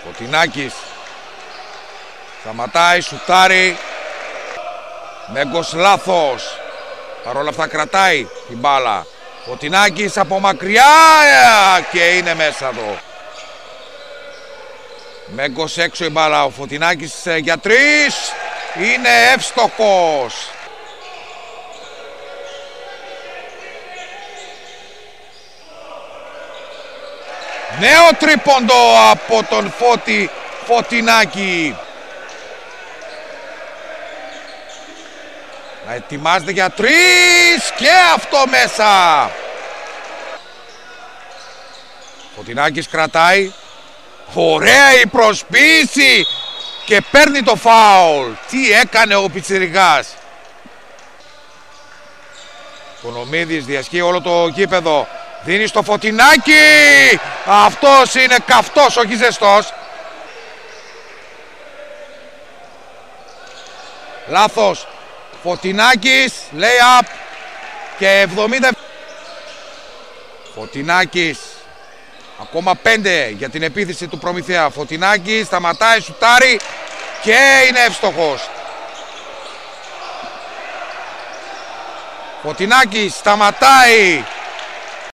Φωτεινάκης σταματάει, σουτάρει. Μέγκος λάθος. Παρ' όλα αυτά κρατάει την μπάλα. Φωτεινάκης από μακριά και είναι μέσα εδώ. Μέγκος έξω η μπάλα. Ο Φωτεινάκης για 3. Είναι εύστοχος. Νέο τρίποντο από τον Φωτεινάκη. Να ετοιμάζεται για 3 και αυτό μέσα. Φωτεινάκης κρατάει. Ωραία η προσποίηση και παίρνει το φάουλ. Τι έκανε ο πιτσιρικάς. Κονομίδης διασχεί όλο το γήπεδο. Δίνει στο Φωτεινάκη. Αυτός είναι καυτός, όχι ζεστός. Λάθος. Φωτεινάκης, lay up και 70. Φωτεινάκης, ακόμα 5 για την επίθεση του Προμηθέα. Φωτεινάκης, σταματάει, σουτάρει και είναι εύστοχος. Φωτεινάκης, σταματάει